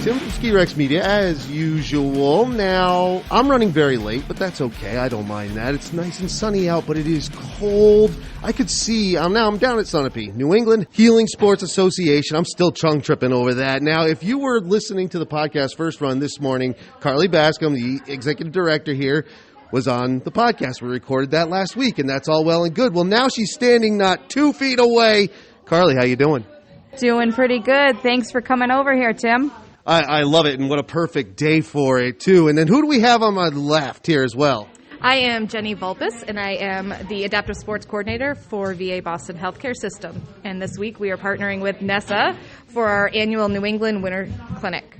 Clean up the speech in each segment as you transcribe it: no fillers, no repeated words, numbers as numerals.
Tim from Ski Rex Media, as usual. Now, I'm running very late, but that's okay. I don't mind that. It's nice and sunny out, but it is cold. I could see, I'm down at Sunapee, New England Healing Sports Association. I'm still tongue tripping over that. Now, if you were listening to the podcast first run this morning, Carly Bascom, the executive director here, was on the podcast. We recorded that last week, and that's all well and good. Well, now she's standing not 2 feet away. Carly, how you doing? Doing pretty good. Thanks for coming over here, Tim. I love it, and what a perfect day for it, too. And then who do we have on my left here as well? I am Jenny Vulpes, and I am the Adaptive Sports Coordinator for VA Boston Healthcare System. And this week we are partnering with NEHSA for our annual New England Winter Clinic.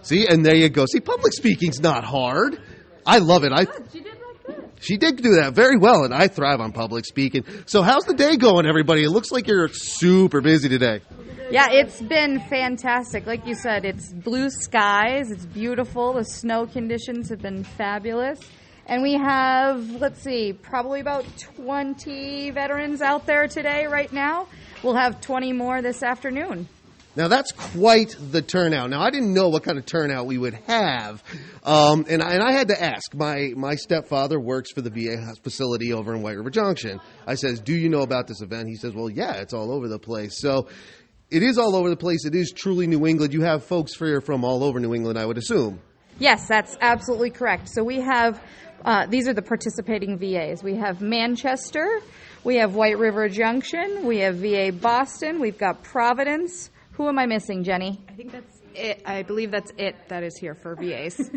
See, and there you go. See, public speaking's not hard. I love it. She did like that. She did do that very well, and I thrive on public speaking. So how's the day going, everybody? It looks like you're super busy today. Yeah, it's been fantastic. Like you said, it's blue skies. It's beautiful. The snow conditions have been fabulous. And we have, probably about 20 veterans out there today right now. We'll have 20 more this afternoon. Now, that's quite the turnout. Now, I didn't know what kind of turnout we would have, and I had to ask. My stepfather works for the VA facility over in White River Junction. I says, do you know about this event? He says, well, yeah, it's all over the place. So it is all over the place. It is truly New England. You have folks here from all over New England, I would assume. Yes, that's absolutely correct. So we have, these are the participating VAs. We have Manchester, we have White River Junction, we have VA Boston, we've got Providence. Who am I missing, Jenny? I think that's it. I believe that's it that is here for VAs.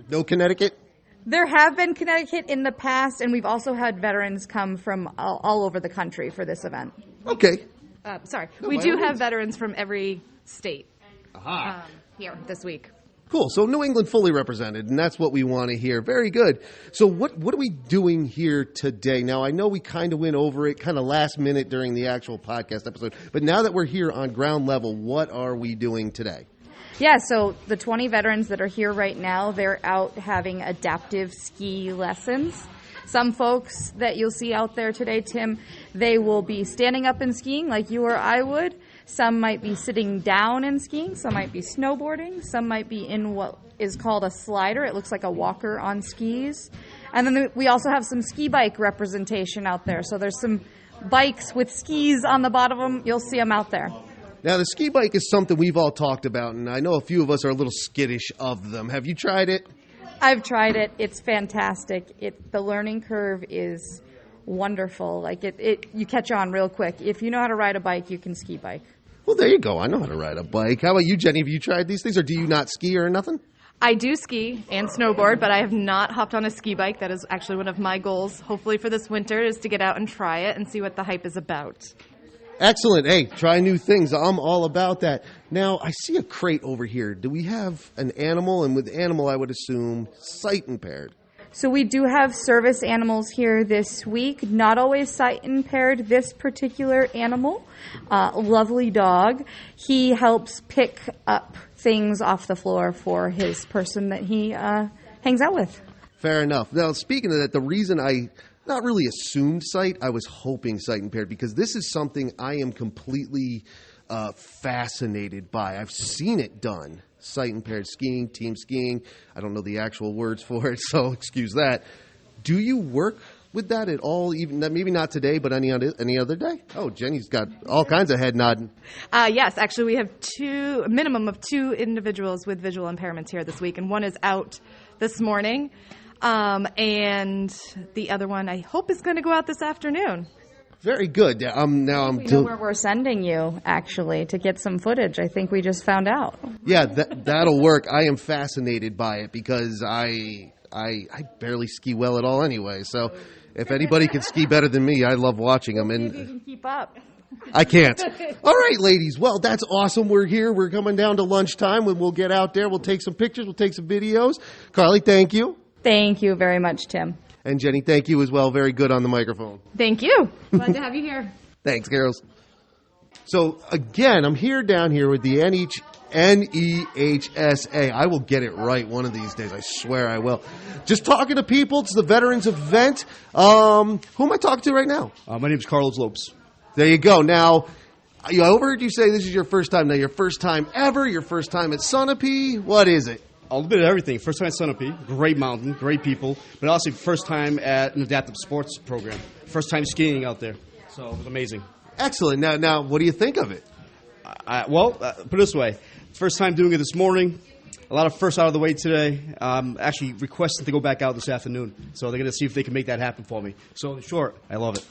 No Connecticut? There have been Connecticut in the past, and we've also had veterans come from all over the country for this event. Okay. We do have veterans from every state Aha. Here this week. Cool. So New England fully represented, and that's what we want to hear. Very good. So what are we doing here today? Now, I know we kind of went over it kind of last minute during the actual podcast episode, but now that we're here on ground level, what are we doing today? Yeah, so the 20 veterans that are here right now, they're out having adaptive ski lessons. Some folks that you'll see out there today, Tim, they will be standing up and skiing like you or I would. Some might be sitting down and skiing. Some might be snowboarding. Some might be in what is called a slider. It looks like a walker on skis. And then we also have some ski bike representation out there. So there's some bikes with skis on the bottom of them. You'll see them out there. Now, the ski bike is something we've all talked about, and I know a few of us are a little skittish of them. Have you tried it? I've tried it. It's fantastic. The learning curve is wonderful. Like you catch on real quick. If you know how to ride a bike, you can ski bike. Well, there you go. I know how to ride a bike. How about you, Jenny? Have you tried these things, or do you not ski or nothing? I do ski and snowboard, but I have not hopped on a ski bike. That is actually one of my goals, hopefully for this winter, is to get out and try it and see what the hype is about. Excellent. Hey, try new things. I'm all about that. Now, I see a crate over here. Do we have an animal? And with animal, I would assume sight impaired. So we do have service animals here this week, not always sight impaired. This particular animal, lovely dog, he helps pick up things off the floor for his person that he hangs out with. Fair enough. Now, speaking of that, the reason I not really assumed sight, I was hoping sight impaired, because this is something I am completely fascinated by. I've seen it done. Sight impaired skiing, team skiing. I don't know the actual words for it, so excuse that. Do you work with that at all? Even maybe not today, but any other day? Oh, Jenny's got all kinds of head nodding. Yes, actually, we have a minimum of 2 individuals with visual impairments here this week, and one is out this morning, and the other one I hope is going to go out this afternoon. Very good. Now we know where we're sending you, actually, to get some footage. I think we just found out. Yeah, that'll work. I am fascinated by it because I barely ski well at all anyway. So if anybody can ski better than me, I love watching them. And you can keep up. I can't. All right, ladies. Well, that's awesome. We're here. We're coming down to lunchtime. When we'll get out there, we'll take some pictures. We'll take some videos. Carly, thank you. Thank you very much, Tim. And Jenny, thank you as well. Very good on the microphone. Thank you. Glad to have you here. Thanks, girls. So, again, I'm down here with the NEHSA. I will get it right one of these days. I swear I will. Just talking to people. It's the Veterans event. Who am I talking to right now? My name is Carlos Lopes. There you go. Now, I overheard you say this is your first time. Now, your first time ever, your first time at Sunapee. What is it? A little bit of everything. First time at Sunapee, great mountain, great people, but also first time at an adaptive sports program. First time skiing out there. So it was amazing. Excellent. Now, what do you think of it? Put it this way. First time doing it this morning. A lot of firsts out of the way today. Actually requesting to go back out this afternoon. So they're going to see if they can make that happen for me. So in short, I love it.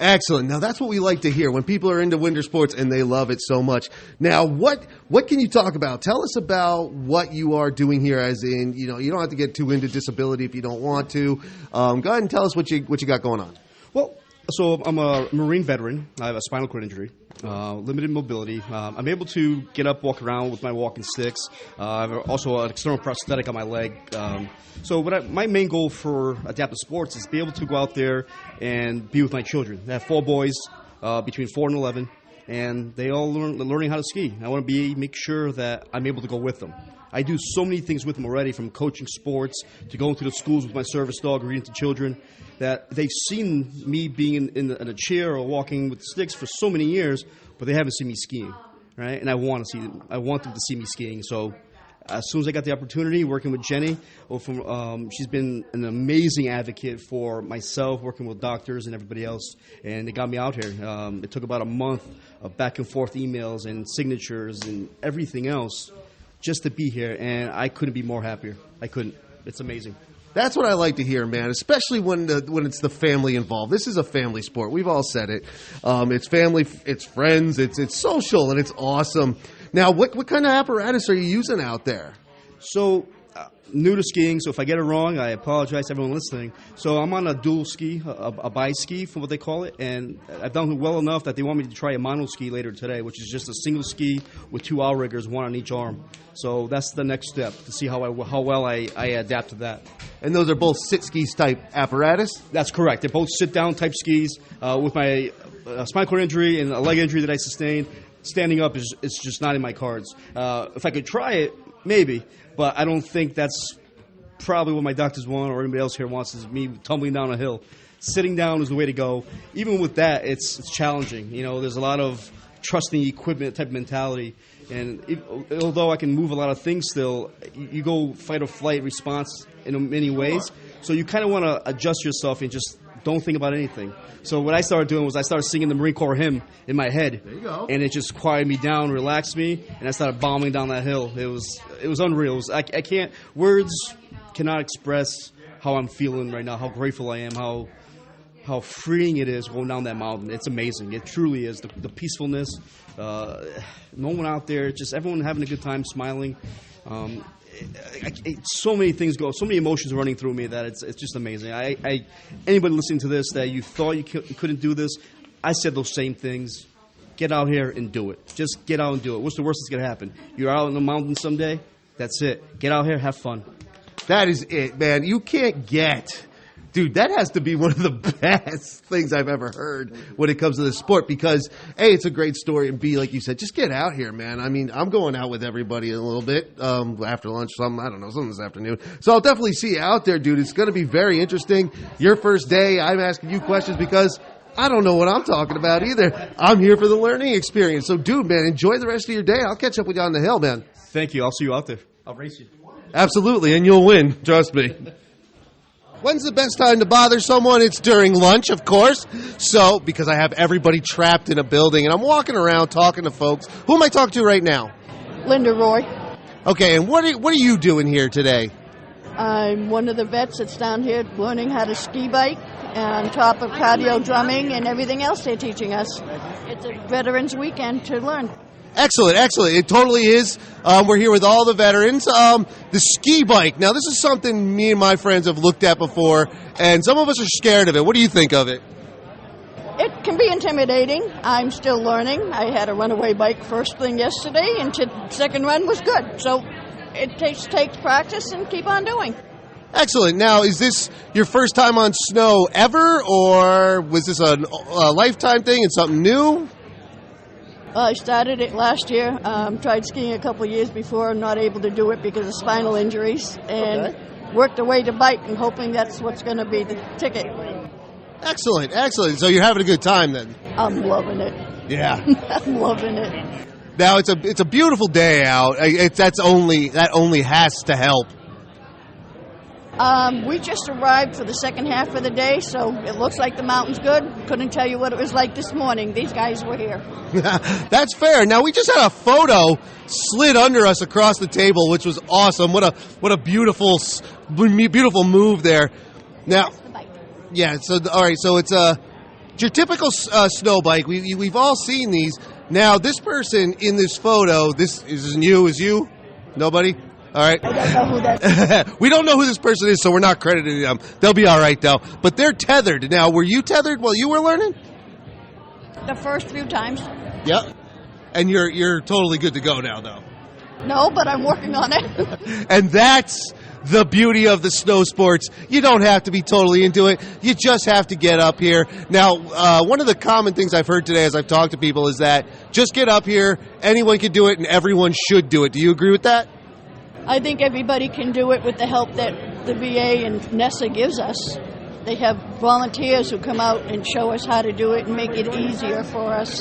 Excellent. Now, that's what we like to hear when people are into winter sports and they love it so much. Now, what can you talk about? Tell us about what you are doing here, as in, you don't have to get too into disability if you don't want to. Go ahead and tell us what you got going on. Well, so I'm a Marine veteran. I have a spinal cord injury, limited mobility. I'm able to get up, walk around with my walking sticks. I have also an external prosthetic on my leg. So my main goal for adaptive sports is to be able to go out there and be with my children. I have 4 boys between 4 and 11, and they all learning how to ski. I want to make sure that I'm able to go with them. I do so many things with them already, from coaching sports to going to the schools with my service dog, reading to children, that they've seen me being in a chair or walking with sticks for so many years, but they haven't seen me skiing, right? And I want them to see me skiing. So as soon as I got the opportunity, working with Jenny, she's been an amazing advocate for myself, working with doctors and everybody else, and they got me out here. It took about a month of back and forth emails and signatures and everything else just to be here, and I couldn't be more happier. I couldn't. It's amazing. That's what I like to hear, man, especially when it's the family involved. This is a family sport. We've all said it. It's family, it's friends, it's social, and it's awesome. Now, what kind of apparatus are you using out there? So, new to skiing, so if I get it wrong, I apologize to everyone listening. So I'm on a dual ski, a bi-ski for what they call it, and I've done well enough that they want me to try a mono ski later today, which is just a single ski with 2 outriggers, 1 on each arm. So that's the next step, to see how well I adapt to that. And those are both sit skis type apparatus? That's correct. They're both sit-down type skis. With my spinal cord injury and a leg injury that I sustained, standing up is just not in my cards. If I could try it, maybe, but I don't think that's probably what my doctors want or anybody else here wants, is me tumbling down a hill. Sitting down is the way to go. Even with that, it's challenging. There's a lot of trusting equipment type of mentality. And although I can move a lot of things still, you go fight or flight response in many ways. So you kind of want to adjust yourself and just don't think about anything. So what I started doing was I started singing the Marine Corps hymn in my head. There you go. And it just quieted me down, relaxed me, and I started bombing down that hill. It was unreal. Words cannot express how I'm feeling right now, how grateful I am, how freeing it is going down that mountain. It's amazing. It truly is. The peacefulness, no one out there, just everyone having a good time, smiling. So many things go, so many emotions running through me that it's just amazing. Anybody listening to this that you thought you couldn't do this, I said those same things. Get out here and do it. Just get out and do it. What's the worst that's going to happen? You're out in the mountains someday. That's it. Get out here, have fun. That is it, man. You can't get... Dude, that has to be one of the best things I've ever heard when it comes to this sport, because A, it's a great story, and B, like you said, just get out here, man. I mean, I'm going out with everybody a little bit after lunch, some this afternoon. So I'll definitely see you out there, dude. It's going to be very interesting. Your first day, I'm asking you questions because I don't know what I'm talking about either. I'm here for the learning experience. So, dude, man, enjoy the rest of your day. I'll catch up with you on the hill, man. Thank you. I'll see you out there. I'll race you. Absolutely, and you'll win. Trust me. When's the best time to bother someone? It's during lunch, of course. So, because I have everybody trapped in a building, and I'm walking around talking to folks. Who am I talking to right now? Linda Roy. Okay, and what are you doing here today? I'm one of the vets that's down here learning how to ski bike on top of cardio drumming and everything else they're teaching us. It's a Veterans Weekend to learn. Excellent. It totally is. We're here with all the veterans. The ski bike. Now, this is something me and my friends have looked at before, and some of us are scared of it. What do you think of it? It can be intimidating. I'm still learning. I had a runaway bike first thing yesterday, and second run was good. So it takes practice and keep on doing. Excellent. Now, is this your first time on snow ever, or was this a lifetime thing and something new? I started it last year. Tried skiing a couple of years before, not able to do it because of spinal injuries, and worked a way to bike and hoping that's what's going to be the ticket. Excellent. So you're having a good time then? I'm loving it. Yeah. I'm loving it. Now it's a beautiful day out. That only has to help. We just arrived for the second half of the day, so it looks like the mountain's good. Couldn't tell you what it was like this morning. These guys were here. That's fair. Now we just had a photo slid under us across the table, which was awesome. What a beautiful move there. Now, yeah. So all right. So it's your typical snow bike. We've all seen these. Now this person in this photo, this isn't you. Is you? Nobody. All right. I don't know who that is. We don't know who this person is, so we're not crediting them. They'll be all right, though. But they're tethered. Now, were you tethered while you were learning? The first few times. Yep. And you're totally good to go now, though. No, but I'm working on it. And that's the beauty of the snow sports. You don't have to be totally into it. You just have to get up here. Now, one of the common things I've heard today as I've talked to people is that just get up here, anyone can do it, and everyone should do it. Do you agree with that? I think everybody can do it with the help that the VA and NEHSA gives us. They have volunteers who come out and show us how to do it and make it easier for us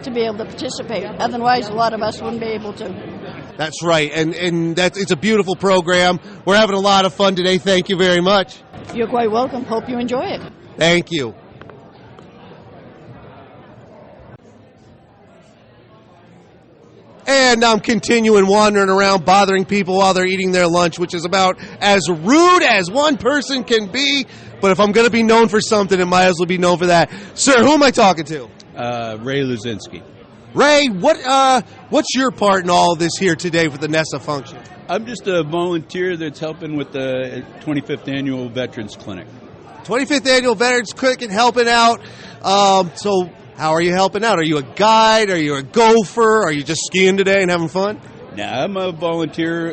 to be able to participate. Otherwise, a lot of us wouldn't be able to. That's right, and it's a beautiful program. We're having a lot of fun today. Thank you very much. You're quite welcome. Hope you enjoy it. Thank you. And I'm continuing wandering around bothering people while they're eating their lunch, which is about as rude as one person can be. But if I'm going to be known for something, it might as well be known for that. Sir, who am I talking to? Ray Luzinski. Ray, what's your part in all of this here today for the NEHSA function? I'm just a volunteer that's helping with the 25th Annual Veterans Clinic. 25th Annual Veterans Clinic, helping out. So how are you helping out? Are you a guide? Are you a gopher? Are you just skiing today and having fun? Now, I'm a volunteer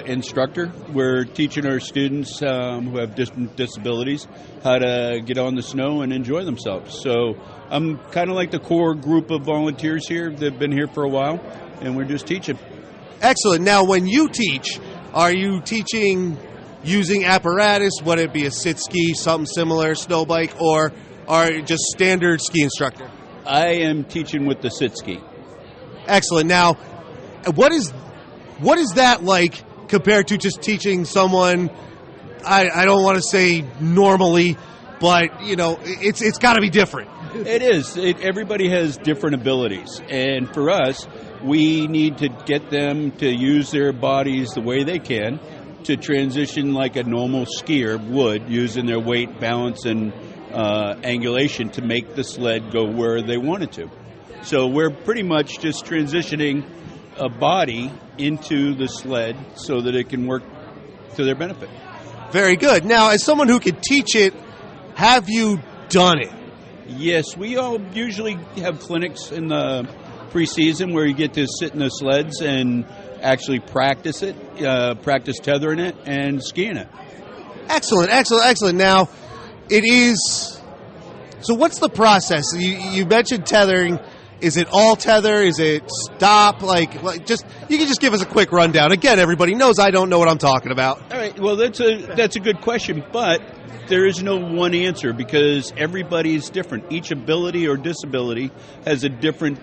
instructor. We're teaching our students who have different disabilities how to get on the snow and enjoy themselves. So I'm kind of like the core group of volunteers here. They've been here for a while, and we're just teaching. Excellent. Now, when you teach, are you teaching using apparatus, whether it be a sit ski, something similar, snow bike, or are you just standard ski instructor? I am teaching with the sit ski. Excellent. Now, what is that like compared to just teaching someone, I don't want to say normally, but, you know, it's got to be different. It is. Everybody has different abilities. And for us, we need to get them to use their bodies the way they can to transition like a normal skier would, using their weight, balance, and angulation to make the sled go where they want it to. So we're pretty much just transitioning a body into the sled so that it can work to their benefit. Very good. Now, as someone who could teach it, have you done it? Yes, we all usually have clinics in the preseason where you get to sit in the sleds and actually practice it, practice tethering it and skiing it. Excellent, excellent, excellent. Now, it is... So what's the process? You mentioned tethering. Is it all tether? Is it stop? Just you can just give us a quick rundown. Again, everybody knows I don't know what I'm talking about. All right. Well, that's a good question, but there is no one answer because everybody is different. Each ability or disability has a different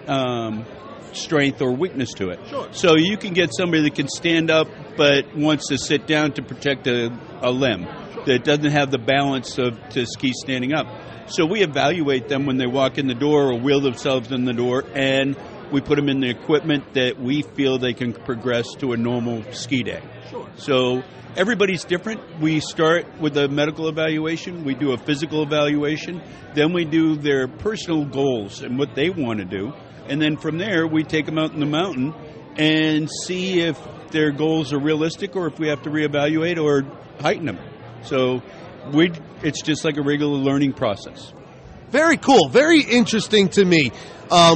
strength or weakness to it. Sure. So you can get somebody that can stand up but wants to sit down to protect a limb, that doesn't have the balance to ski standing up. So we evaluate them when they walk in the door or wheel themselves in the door, and we put them in the equipment that we feel they can progress to a normal ski day. Sure. So everybody's different. We start with a medical evaluation. We do a physical evaluation. Then we do their personal goals and what they want to do. And then from there, we take them out in the mountain and see if their goals are realistic or if we have to reevaluate or heighten them. So it's just like a regular learning process. Very cool. Very interesting to me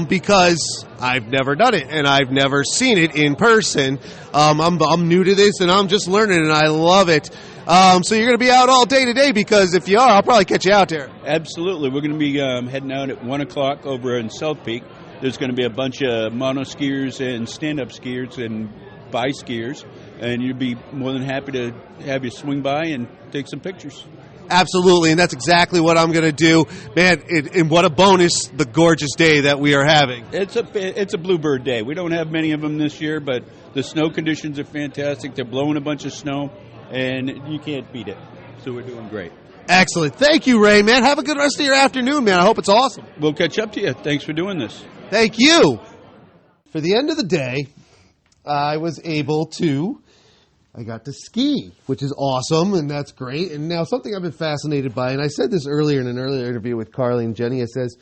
because I've never done it and I've never seen it in person. I'm new to this and I'm just learning and I love it. So you're going to be out all day today because if you are, I'll probably catch you out there. Absolutely. We're going to be heading out at 1 o'clock over in South Peak. There's going to be a bunch of mono skiers and stand-up skiers and bi-skiers, and you'd be more than happy to have you swing by and take some pictures. Absolutely, and that's exactly what I'm going to do. Man, and what a bonus, the gorgeous day that we are having. It's a bluebird day. We don't have many of them this year, but the snow conditions are fantastic. They're blowing a bunch of snow, and you can't beat it. So we're doing great. Excellent. Thank you, Ray, man. Have a good rest of your afternoon, man. I hope it's awesome. We'll catch up to you. Thanks for doing this. Thank you. For the end of the day, I got to ski, which is awesome, and that's great. And now something I've been fascinated by, and I said this earlier in an earlier interview with Carly and Jenny, it says,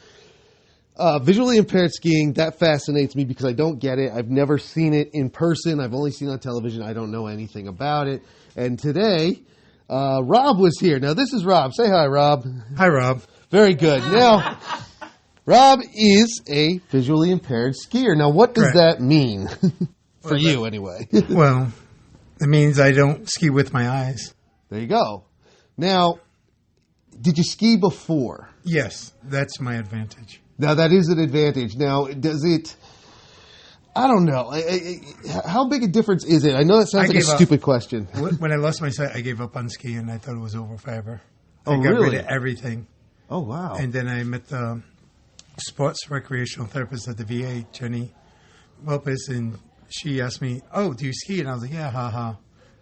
visually impaired skiing, that fascinates me because I don't get it. I've never seen it in person. I've only seen it on television. I don't know anything about it. And today, Rob was here. Now, this is Rob. Say hi, Rob. Hi, Rob. Very good. Now, Rob is a visually impaired skier. Now, what does that mean? For you, anyway. Well, it means I don't ski with my eyes. There you go. Now, did you ski before? Yes, that's my advantage. Now, that is an advantage. Now, does it... I don't know. How big a difference is it? I know that sounds like a stupid question. When I lost my sight, I gave up on skiing. I thought it was over forever. Oh, I got really? rid of everything. Oh, wow. And then I met the sports recreational therapist at the VA, Jenny Lopez, and she asked me, "Oh, do you ski?" And I was like, "Yeah, haha."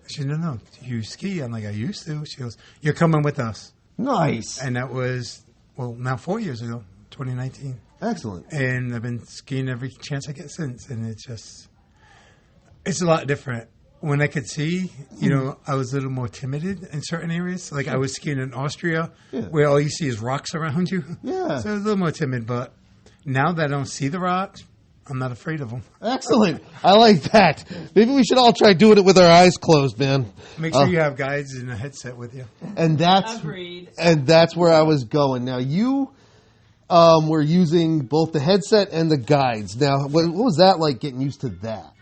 She said, "No, do you ski?" I'm like, "I used to." She goes, "You're coming with us." Nice. And that was, now 4 years ago, 2019. Excellent. And I've been skiing every chance I get since, and it's a lot different. When I could see, I was a little more timid in certain areas. Like I was skiing in Austria, where all you see is rocks around you. Yeah. So I was a little more timid, but now that I don't see the rocks, I'm not afraid of them. Excellent. I like that. Maybe we should all try doing it with our eyes closed, man. Make sure you have guides and a headset with you. And that's where I was going. Now, you were using both the headset and the guides. Now, what was that like getting used to that?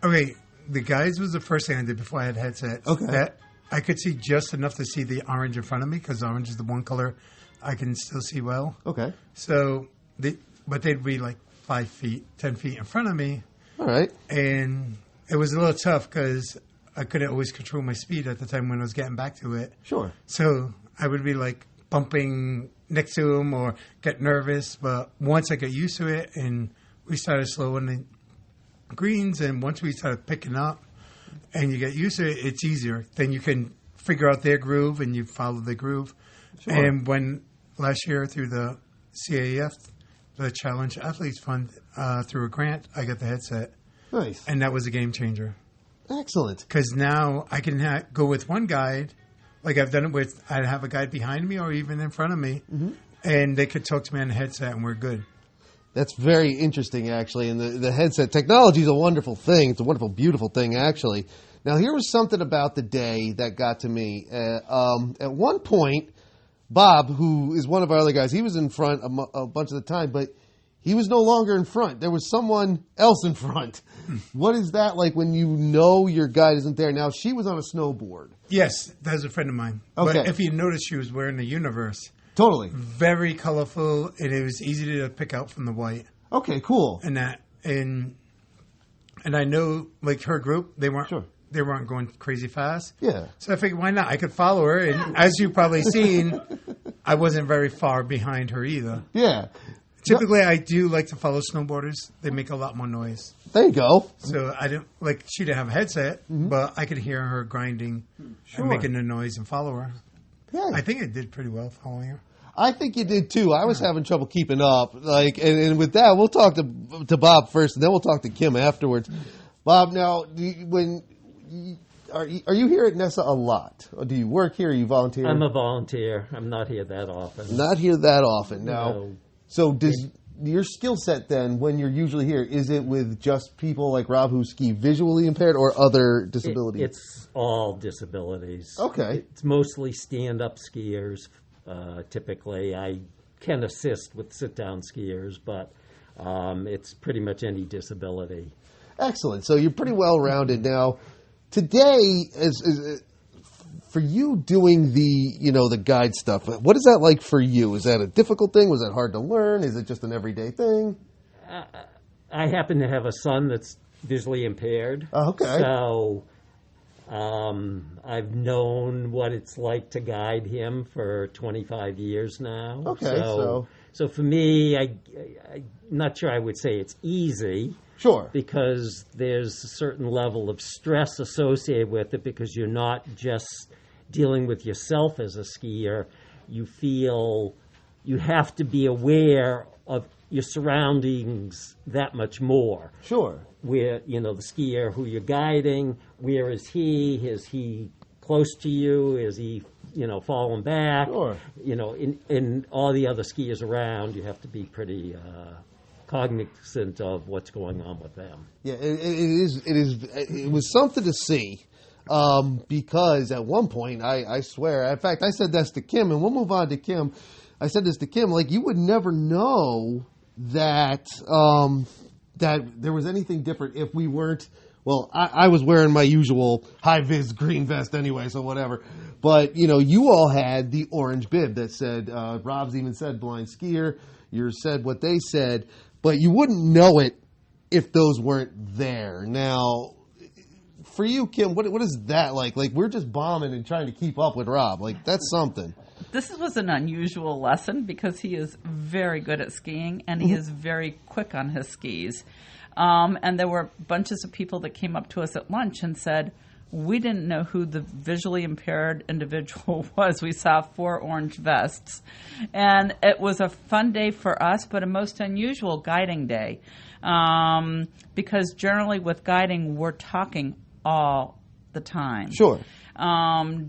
Okay, the guides was the first thing I did before I had headset. Okay. That I could see just enough to see the orange in front of me because orange is the one color I can still see well. Okay. So, but they'd be like 5 feet, 10 feet in front of me. All right. And it was a little tough because I couldn't always control my speed at the time when I was getting back to it. Sure. So I would be like bumping next to them or get nervous. But once I got used to it and we started slowing the greens, and once we started picking up and you get used to it, it's easier. Then you can figure out their groove and you follow the groove. Sure. And when last year through the CAF, the Challenge Athletes Fund, through a grant, I got the headset. Nice. And that was a game changer. Excellent. Because now I can go with one guide. Like I've done it with, I'd have a guide behind me or even in front of me. Mm-hmm. And they could talk to me on the headset and we're good. That's very interesting, actually. And the headset technology is a wonderful thing. It's a wonderful, beautiful thing, actually. Now, here was something about the day that got to me. At one point, Bob, who is one of our other guys, he was in front a bunch of the time, but he was no longer in front. There was someone else in front. What is that like when you know your guide isn't there? Now, she was on a snowboard. Yes, that's a friend of mine. Okay. But if you notice, she was wearing the Universe. Totally. Very colorful, and it was easy to pick out from the white. Okay, cool. And I know, like, her group, they weren't going crazy fast. Yeah. So I figured, why not? I could follow her, and as you've probably seen, I wasn't very far behind her either. Yeah. Typically, I do like to follow snowboarders. They make a lot more noise. There you go. So I didn't, like, she didn't have a headset, but I could hear her grinding and making the noise and follow her. Yeah. I think I did pretty well following her. I think you did too. I was having trouble keeping up. Like, and with that, we'll talk to Bob first, and then we'll talk to Kim afterwards. Bob, now, are you here at NEHSA a lot? Or do you work here? Or you volunteer? I'm a volunteer. I'm not here that often. Not here that often. Now, no. So does your skill set then, when you're usually here, is it with just people like Rob who ski visually impaired or other disabilities? It's all disabilities. Okay. It's mostly stand-up skiers. Typically, I can assist with sit-down skiers, but it's pretty much any disability. Excellent. So you're pretty well-rounded. Now, today, for you doing the guide stuff, what is that like for you? Is that a difficult thing? Was that hard to learn? Is it just an everyday thing? I happen to have a son that's visually impaired. Okay. So I've known what it's like to guide him for 25 years now. Okay, so for me, I'm not sure I would say it's easy. Sure. Because there's a certain level of stress associated with it, because you're not just dealing with yourself as a skier. You feel you have to be aware of your surroundings that much more. Sure. Where, the skier who you're guiding, where is he? Is he close to you? Is he, falling back? Sure. In all the other skiers around, you have to be pretty cognizant of what's going on with them. Yeah, it was something to see. Because at one point, I swear, in fact, I said this to Kim, and we'll move on to Kim. I said this to Kim, like, you would never know that that there was anything different if we weren't, well, I was wearing my usual high-vis green vest anyway, so whatever. But, you all had the orange bib that said, Rob's even said blind skier, yours said what they said, but you wouldn't know it if those weren't there. Now, for you, Kim, what is that like? Like, we're just bombing and trying to keep up with Rob. Like, that's something. This was an unusual lesson because he is very good at skiing and he is very quick on his skis. And there were bunches of people that came up to us at lunch and said, we didn't know who the visually impaired individual was. We saw 4 orange vests. And it was a fun day for us, but a most unusual guiding day. Because generally with guiding, we're talking all the time. Sure.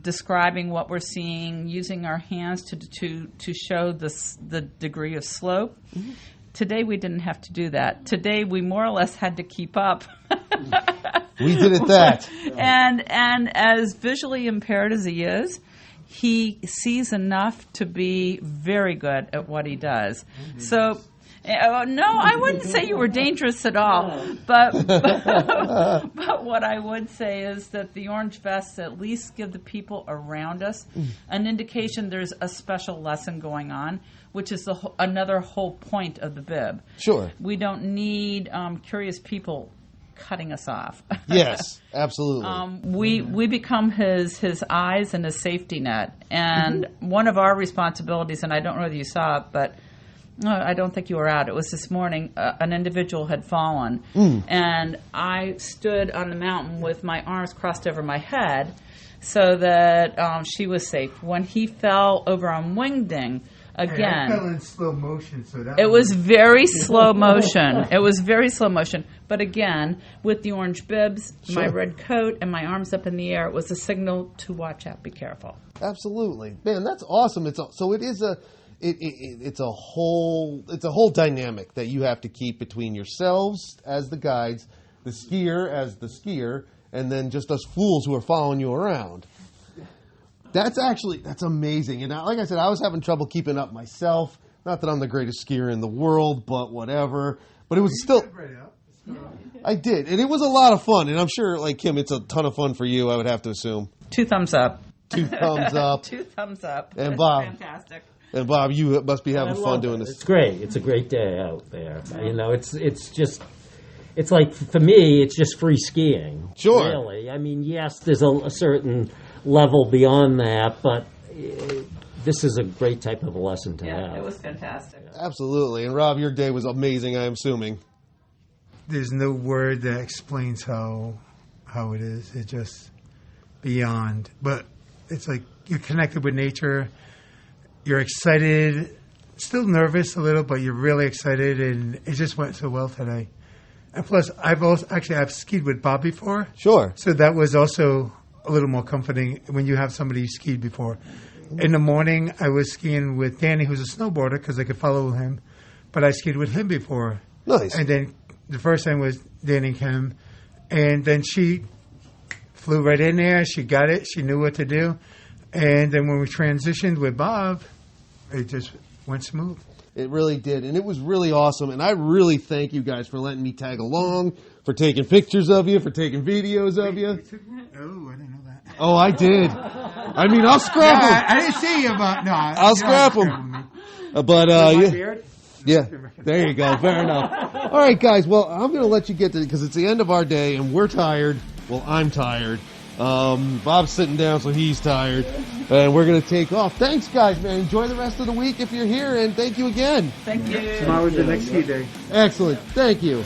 Describing what we're seeing, using our hands to show the degree of slope. Mm-hmm. Today we didn't have to do that. Today we more or less had to keep up. We did it that. And as visually impaired as he is, he sees enough to be very good at what he does. Mm-hmm. So, no, I wouldn't say you were dangerous at all. But what I would say is that the orange vests at least give the people around us an indication there's a special lesson going on, which is another whole point of the bib. Sure. We don't need curious people cutting us off. Yes, absolutely. We become his eyes and his safety net. And one of our responsibilities, and I don't know whether you saw it, but I don't think you were out. It was this morning. An individual had fallen, and I stood on the mountain with my arms crossed over my head so that she was safe. When he fell over on Wingding, again, I fell in slow motion, so that it was very slow motion. It was very slow motion. But again, with the orange bibs, my red coat, and my arms up in the air, it was a signal to watch out, be careful. Absolutely, man. That's awesome. It's a whole dynamic that you have to keep between yourselves as the guides, the skier as the skier, and then just us fools who are following you around. That's amazing. And like I said, I was having trouble keeping up myself. Not that I'm the greatest skier in the world, but whatever. But it was still... I did. And it was a lot of fun. And I'm sure, like Kim, it's a ton of fun for you, I would have to assume. 2 thumbs up. 2 thumbs up. 2 thumbs up. And Bob. Fantastic. And Bob, you must be having fun doing this. It's great. It's a great day out there. It's like, for me, it's just free skiing. Sure. Really. I mean, yes, there's a certain level beyond that, but this is a great type of a lesson to have. It was fantastic. Absolutely. And Rob, your day was amazing, I'm assuming. There's no word that explains how it is. It's just beyond. But it's like you're connected with nature. You're excited, still nervous a little, but you're really excited, and it just went so well today. And plus, I've skied with Bob before. Sure. So that was also a little more comforting when you have somebody you skied before. In the morning, I was skiing with Danny, who's a snowboarder, because I could follow him, but I skied with him before. Nice. And then the first time was Danny and Kim, and then she flew right in there. She got it. She knew what to do. And then when we transitioned with Bob, it just went smooth. It really did. And it was really awesome. And I really thank you guys for letting me tag along, for taking pictures of you, for taking videos of you. Oh, I didn't know that. Oh, I did. I mean, I'll scrap them. I didn't see you, but no. I'll scrap them. But, yeah, there you go. Fair enough. All right, guys. Well, I'm going to let you get to it because it's the end of our day and we're tired. Well, I'm tired. Bob's sitting down, so he's tired. And we're going to take off. Thanks, guys, man. Enjoy the rest of the week if you're here, and thank you again. Thank you. Tomorrow's the next ski day. Excellent. Thank you.